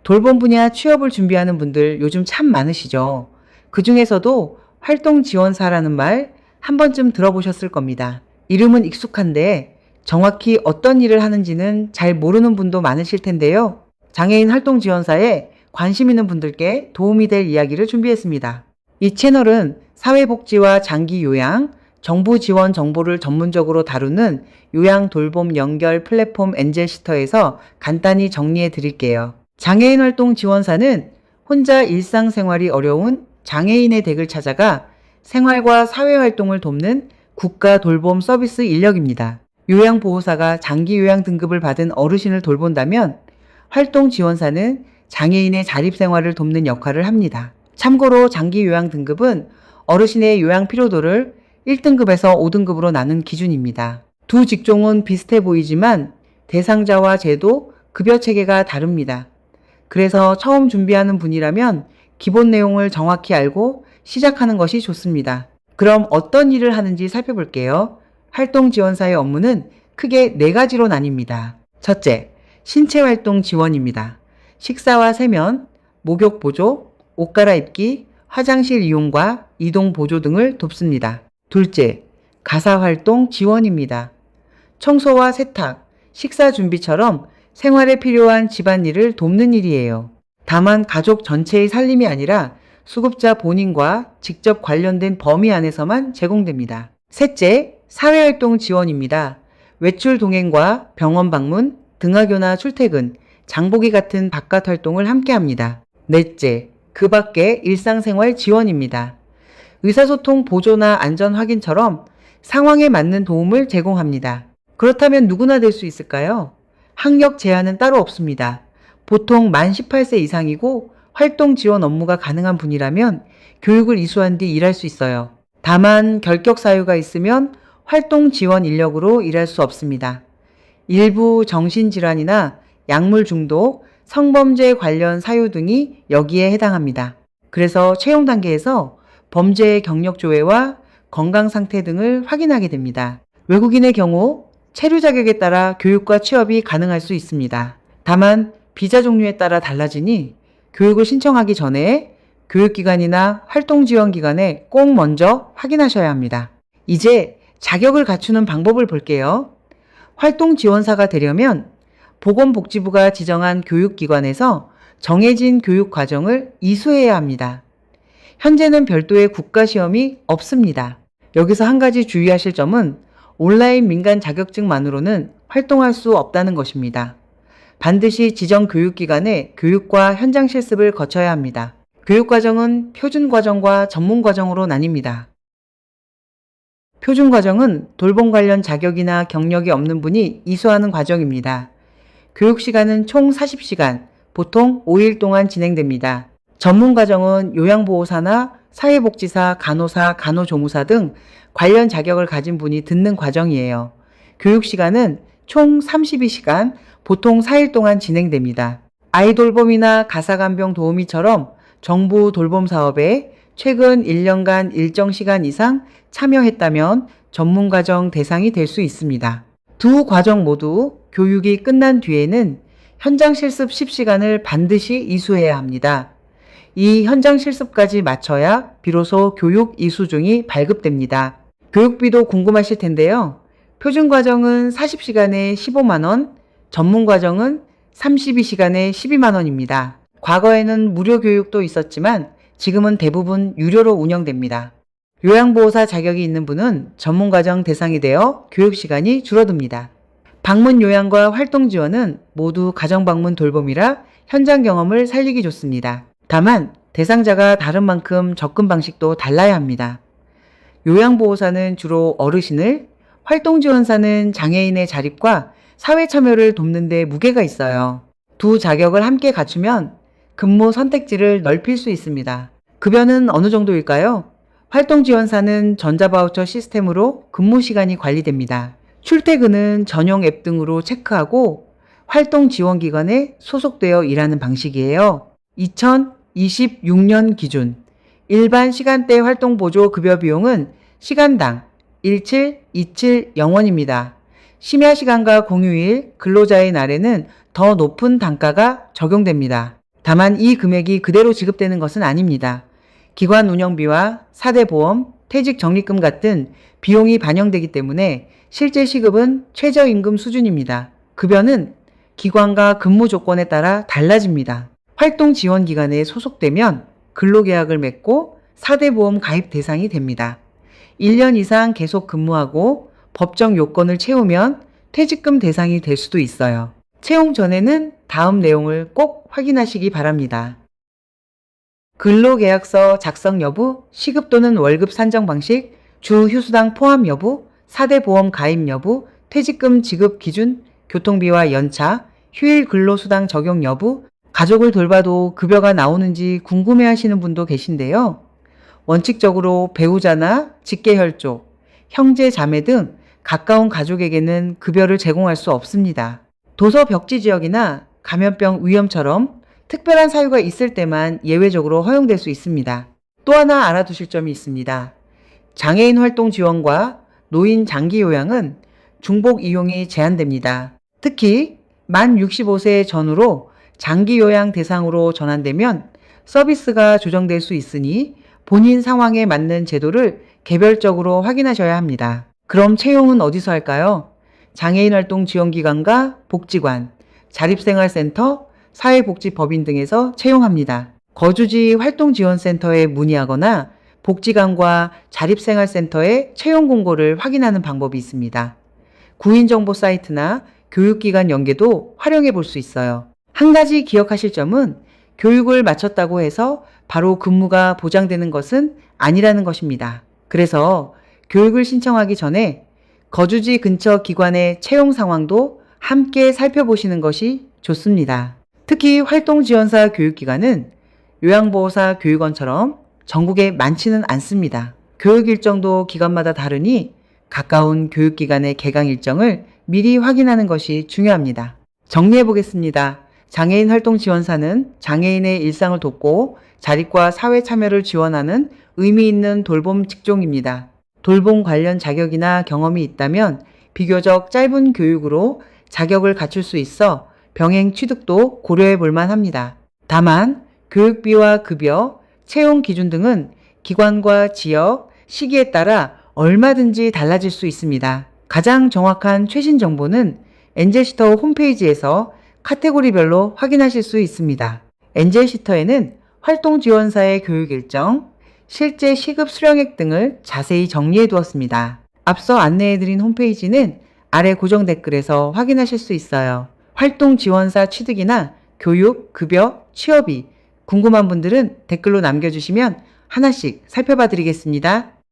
돌봄 분야 취업을 준비하는 분들 요즘 참 많으시죠? 그 중에서도 활동지원사라는 말 한 번쯤 들어보셨을 겁니다. 이름은 익숙한데 정확히 어떤 일을 하는지는 잘 모르는 분도 많으실 텐데요. 장애인 활동지원사에 관심 있는 분들께 도움이 될 이야기를 준비했습니다. 이 채널은 사회복지와 장기 요양, 정부 지원 정보를 전문적으로 다루는 요양 돌봄 연결 플랫폼 엔젤시터에서 간단히 정리해 드릴게요. 장애인 활동 지원사는 혼자 일상생활이 어려운 장애인의 댁을 찾아가 생활과 사회활동을 돕는 국가 돌봄 서비스 인력입니다. 요양보호사가 장기 요양 등급을 받은 어르신을 돌본다면 활동 지원사는 장애인의 자립생활을 돕는 역할을 합니다. 참고로 장기 요양 등급은 어르신의 요양 필요도를 1등급에서 5등급으로 나눈 기준입니다. 두 직종은 비슷해 보이지만 대상자와 제도, 급여 체계가 다릅니다. 그래서 처음 준비하는 분이라면 기본 내용을 정확히 알고 시작하는 것이 좋습니다. 그럼 어떤 일을 하는지 살펴볼게요. 활동지원사의 업무는 크게 4가지로 나뉩니다. 첫째, 신체활동 지원입니다. 식사와 세면, 목욕 보조, 옷 갈아입기, 화장실 이용과 이동 보조 등을 돕습니다. 둘째, 가사활동 지원입니다. 청소와 세탁, 식사 준비처럼 생활에 필요한 집안일을 돕는 일이에요. 다만 가족 전체의 살림이 아니라 수급자 본인과 직접 관련된 범위 안에서만 제공됩니다. 셋째, 사회활동 지원입니다. 외출 동행과 병원 방문, 등하교나 출퇴근, 장보기 같은 바깥 활동을 함께 합니다. 넷째, 그 밖의 일상생활 지원입니다. 의사소통 보조나 안전 확인처럼 상황에 맞는 도움을 제공합니다. 그렇다면 누구나 될 수 있을까요? 학력 제한은 따로 없습니다. 보통 만 18세 이상이고 활동 지원 업무가 가능한 분이라면 교육을 이수한 뒤 일할 수 있어요. 다만 결격 사유가 있으면 활동 지원 인력으로 일할 수 없습니다. 일부 정신질환이나 약물 중독, 성범죄 관련 사유 등이 여기에 해당합니다. 그래서 채용 단계에서 범죄 경력 조회와 건강 상태 등을 확인하게 됩니다. 외국인의 경우 체류 자격에 따라 교육과 취업이 가능할 수 있습니다. 다만 비자 종류에 따라 달라지니 교육을 신청하기 전에 교육기관이나 활동지원기관에 꼭 먼저 확인하셔야 합니다. 이제 자격을 갖추는 방법을 볼게요. 활동지원사가 되려면 보건복지부가 지정한 교육기관에서 정해진 교육과정을 이수해야 합니다. 현재는 별도의 국가시험이 없습니다. 여기서 한 가지 주의하실 점은 온라인 민간 자격증만으로는 활동할 수 없다는 것입니다. 반드시 지정 교육기관의 교육과 현장 실습을 거쳐야 합니다. 교육과정은 표준과정과 전문과정으로 나뉩니다. 표준과정은 돌봄 관련 자격이나 경력이 없는 분이 이수하는 과정입니다. 교육시간은 총 40시간, 보통 5일 동안 진행됩니다. 전문과정은 요양보호사나 사회복지사, 간호사, 간호조무사 등 관련 자격을 가진 분이 듣는 과정이에요. 교육시간은 총 32시간, 보통 4일 동안 진행됩니다. 아이돌봄이나 가사간병 도우미처럼 정부 돌봄 사업에 최근 1년간 일정 시간 이상 참여했다면 전문과정 대상이 될 수 있습니다. 두 과정 모두 교육이 끝난 뒤에는 현장 실습 10시간을 반드시 이수해야 합니다. 이 현장 실습까지 마쳐야 비로소 교육 이수증이 발급됩니다. 교육비도 궁금하실 텐데요. 표준과정은 40시간에 15만 원, 전문과정은 32시간에 12만 원입니다. 과거에는 무료 교육도 있었지만 지금은 대부분 유료로 운영됩니다. 요양보호사 자격이 있는 분은 전문과정 대상이 되어 교육시간이 줄어듭니다. 방문 요양과 활동 지원은 모두 가정방문 돌봄이라 현장 경험을 살리기 좋습니다. 다만 대상자가 다른 만큼 접근 방식도 달라야 합니다. 요양보호사는 주로 어르신을, 활동지원사는 장애인의 자립과 사회 참여를 돕는 데 무게가 있어요. 두 자격을 함께 갖추면 근무 선택지를 넓힐 수 있습니다. 급여는 어느 정도일까요? 활동지원사는 전자바우처 시스템으로 근무 시간이 관리됩니다. 출퇴근은 전용 앱 등으로 체크하고 활동지원기관에 소속되어 일하는 방식이에요. 2026년 기준 일반 시간대 활동보조 급여 비용은 시간당 1727영원입니다. 심야 시간과 공휴일, 근로자의 날에는 더 높은 단가가 적용됩니다. 다만 이 금액이 그대로 지급되는 것은 아닙니다. 기관 운영비와 4대 보험, 퇴직 적립금 같은 비용이 반영되기 때문에 실제 시급은 최저임금 수준입니다. 급여는 기관과 근무 조건에 따라 달라집니다. 활동 지원 기관에 소속되면 근로계약을 맺고 4대 보험 가입 대상이 됩니다. 1년 이상 계속 근무하고 법정 요건을 채우면 퇴직금 대상이 될 수도 있어요. 채용 전에는 다음 내용을 꼭 확인하시기 바랍니다. 근로계약서 작성 여부, 시급 또는 월급 산정 방식, 주 휴수당 포함 여부, 4대 보험 가입 여부, 퇴직금 지급 기준, 교통비와 연차, 휴일 근로수당 적용 여부, 가족을 돌봐도 급여가 나오는지 궁금해 하시는 분도 계신데요. 원칙적으로 배우자나 직계혈족, 형제, 자매 등 가까운 가족에게는 급여를 제공할 수 없습니다. 도서 벽지 지역이나 감염병 위험처럼 특별한 사유가 있을 때만 예외적으로 허용될 수 있습니다. 또 하나 알아두실 점이 있습니다. 장애인 활동 지원과 노인 장기 요양은 중복 이용이 제한됩니다. 특히 만 65세 전후로 장기 요양 대상으로 전환되면 서비스가 조정될 수 있으니 본인 상황에 맞는 제도를 개별적으로 확인하셔야 합니다. 그럼 채용은 어디서 할까요? 장애인 활동 지원기관과 복지관, 자립생활센터, 사회복지법인 등에서 채용합니다. 거주지 활동지원센터에 문의하거나 복지관과 자립생활센터의 채용 공고를 확인하는 방법이 있습니다. 구인정보 사이트나 교육기관 연계도 활용해 볼 수 있어요. 한 가지 기억하실 점은 교육을 마쳤다고 해서 바로 근무가 보장되는 것은 아니라는 것입니다. 그래서 교육을 신청하기 전에 거주지 근처 기관의 채용 상황도 함께 살펴보시는 것이 좋습니다. 특히 활동지원사 교육기관은 요양보호사 교육원처럼 전국에 많지는 않습니다. 교육 일정도 기관마다 다르니 가까운 교육기관의 개강 일정을 미리 확인하는 것이 중요합니다. 정리해 보겠습니다. 장애인 활동지원사는 장애인의 일상을 돕고 자립과 사회 참여를 지원하는 의미 있는 돌봄 직종입니다. 돌봄 관련 자격이나 경험이 있다면 비교적 짧은 교육으로 자격을 갖출 수 있어 병행 취득도 고려해 볼 만합니다. 다만 교육비와 급여, 채용 기준 등은 기관과 지역, 시기에 따라 얼마든지 달라질 수 있습니다. 가장 정확한 최신 정보는 엔젤시터 홈페이지에서 카테고리별로 확인하실 수 있습니다. 엔젤시터에는 활동지원사의 교육 일정, 실제 시급 수령액 등을 자세히 정리해 두었습니다. 앞서 안내해드린 홈페이지는 아래 고정 댓글에서 확인하실 수 있어요. 활동지원사 취득이나 교육, 급여, 취업이 궁금한 분들은 댓글로 남겨주시면 하나씩 살펴봐 드리겠습니다.